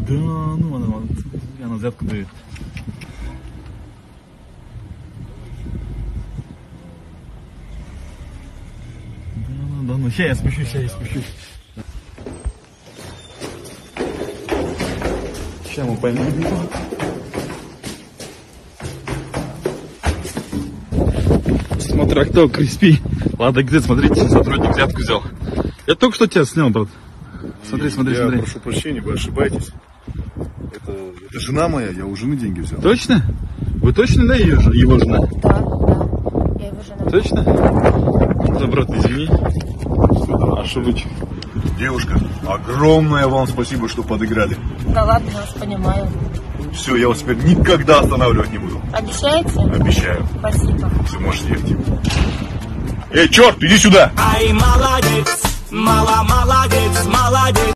Да, ну она взятку дает. Да, ну, сейчас я спущусь, Сейчас мы поймем. Смотря кто, Криспи. Ладно, где, смотрите, сотрудник взятку взял. Я только что тебя снял, брат. Смотри. Я прошу прощения, вы ошибаетесь. Это жена моя, я у жены деньги взял. Точно? Вы точно, да, его жена? Да, я его жена. Точно? Да, брат, извини. Ошибочка. Девушка, огромное вам спасибо, что подыграли. Да ладно, я вас понимаю. Все, я вас теперь никогда останавливать не буду. Обещаете? Обещаю. Спасибо. Все, можете ехать. Эй, черт, иди сюда! Ай, молодец, молодец.